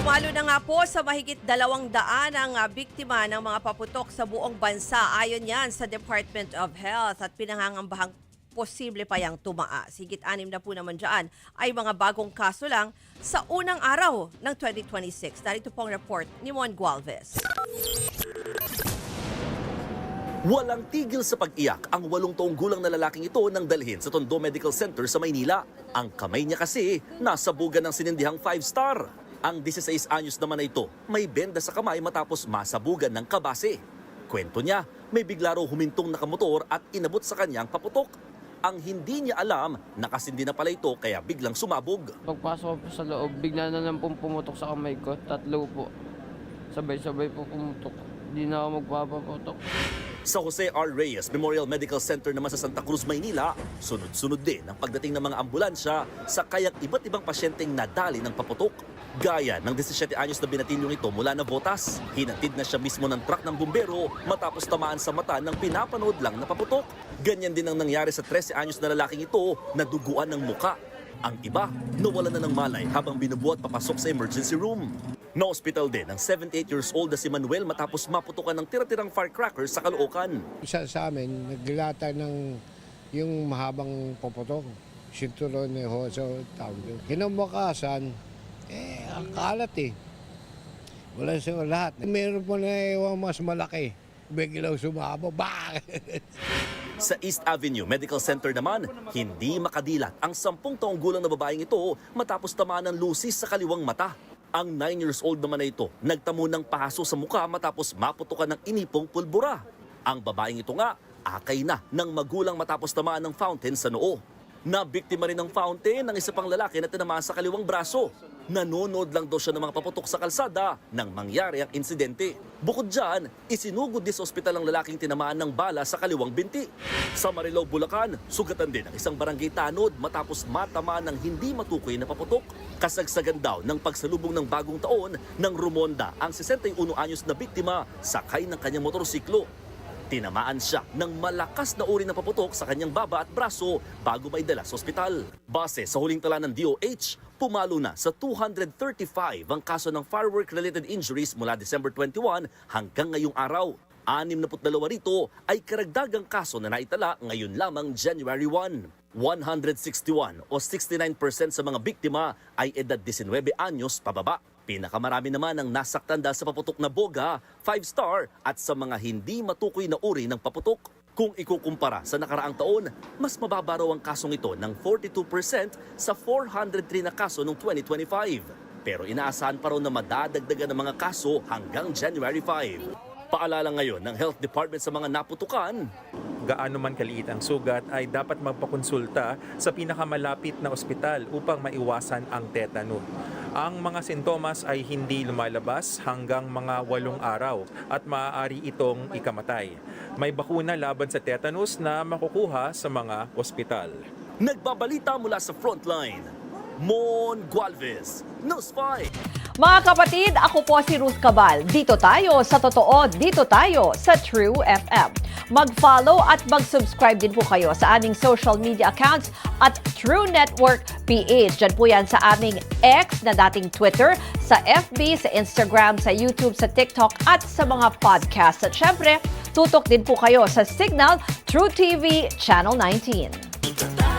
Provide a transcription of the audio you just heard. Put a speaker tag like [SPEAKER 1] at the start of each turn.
[SPEAKER 1] Pumalo na nga po sa mahigit 200 ang biktima ng mga paputok sa buong bansa. Ayon yan sa Department of Health at pinangangambahang posible pa yang tumaas. Higit 6 na po naman dyan ay mga bagong kaso lang sa unang araw ng 2026. Narito pong report ni Mon Gualvez.
[SPEAKER 2] Walang tigil sa pag-iyak ang 8 taong gulang na lalaking ito nang dalhin sa Tondo Medical Center sa Maynila. Ang kamay niya kasi nasa buga ng sinindihang 5-star. Ang 16 anyos naman na ito may benda sa kamay matapos masabugan ng kabase. Kwento niya, may bigla raw humintong nakamotor at inabot sa kanyang paputok. Ang hindi niya alam, nakasindi na pala ito kaya biglang sumabog.
[SPEAKER 3] Pagpasok ko po sa loob, bigla na lang pong pumutok sa kamay ko. 3 po. Sabay-sabay po pumutok. Hindi na ako magpapaputok.
[SPEAKER 2] Sa Jose R. Reyes Memorial Medical Center naman sa Santa Cruz, Maynila, sunod-sunod din ang pagdating ng mga ambulansya sa kayang iba't ibang pasyenteng nadali ng paputok. Gaya ng 17 anyos na binatilyong ito mula na Botas, hinatid na siya mismo ng truck ng bumbero matapos tamaan sa mata ng pinapanood lang na paputok. Ganyan din ang nangyari sa 13 anyos na lalaking ito na duguan ng muka. Ang iba, nawalan na ng malay habang binubuhat papasok sa emergency room. Na-hospital din ang 78 years old na si Manuel matapos maputukan ng tira-tirang firecrackers sa Caloocan.
[SPEAKER 4] Isa sa amin, naglata ng yung mahabang puputok. Sinturon ni Hoso, tawag doon. Kinamakasan, ang kalat eh. Wala sa lahat. Meron po na iwan mas malaki. Biglang sumabog. Bakit?
[SPEAKER 2] Sa East Avenue Medical Center naman, hindi makadilat ang 10 taong gulang na babaeng ito matapos tamaan ng lusis sa kaliwang mata. Ang 9 years old naman na ito, nagtamo ng pahaso sa mukha matapos maputukan ng inipong pulbura. Ang babaeng ito nga, akay na ng magulang matapos tamaan ng fountain sa noo. Nabiktima rin ng fountain ng isa pang lalaki na tinamaan sa kaliwang braso. Nanonood lang daw siya ng mga paputok sa kalsada nang mangyari ang insidente. Bukod dyan, isinugod din sa ospital ang lalaking tinamaan ng bala sa kaliwang binti. Sa Marilao, Bulacan, sugatan din ang isang barangay tanod matapos matamaan ng hindi matukoy na paputok. Kasagsagan daw ng pagsalubong ng bagong taon ng Rumonda ang 61 anyos na biktima sakay ng kanyang motorsiklo. Tinamaan siya ng malakas na uri ng paputok sa kanyang baba at braso bago maidala sa ospital. Base sa huling tala ng DOH, pumalo na sa 235 ang kaso ng firework-related injuries mula December 21 hanggang ngayong araw. 62 rito ay karagdagang kaso na naitala ngayon lamang January 1. 161 o 69% sa mga biktima ay edad 19 anyos pababa. Pinakamarami naman ang nasaktan dahil sa paputok na boga, 5-star at sa mga hindi matukoy na uri ng paputok. Kung ikukumpara sa nakaraang taon, mas mababa raw ang kasong ito ng 42% sa 403 na kaso noong 2025. Pero inaasahan pa raw na madadagdagan ng mga kaso hanggang January 5. Paalala ngayon ng Health Department sa mga naputukan,
[SPEAKER 5] gaano man kaliit ang sugat ay dapat magpakonsulta sa pinakamalapit na ospital upang maiwasan ang tetano. Ang mga sintomas ay hindi lumalabas hanggang mga 8 araw at maaari itong ikamatay. May bakuna laban sa tetanus na makukuha sa mga ospital.
[SPEAKER 2] nagbabalita mula sa frontline, Mon Gualvez, News 5.
[SPEAKER 6] Mga kapatid, ako po si Ruth Cabal. Dito tayo sa totoo, dito tayo sa True FM. Mag-follow at mag-subscribe din po kayo sa aming social media accounts at True Network PH. Diyan po yan sa aming X na dating Twitter, sa FB, sa Instagram, sa YouTube, sa TikTok at sa mga podcast. At syempre, tutok din po kayo sa Signal True TV Channel 19.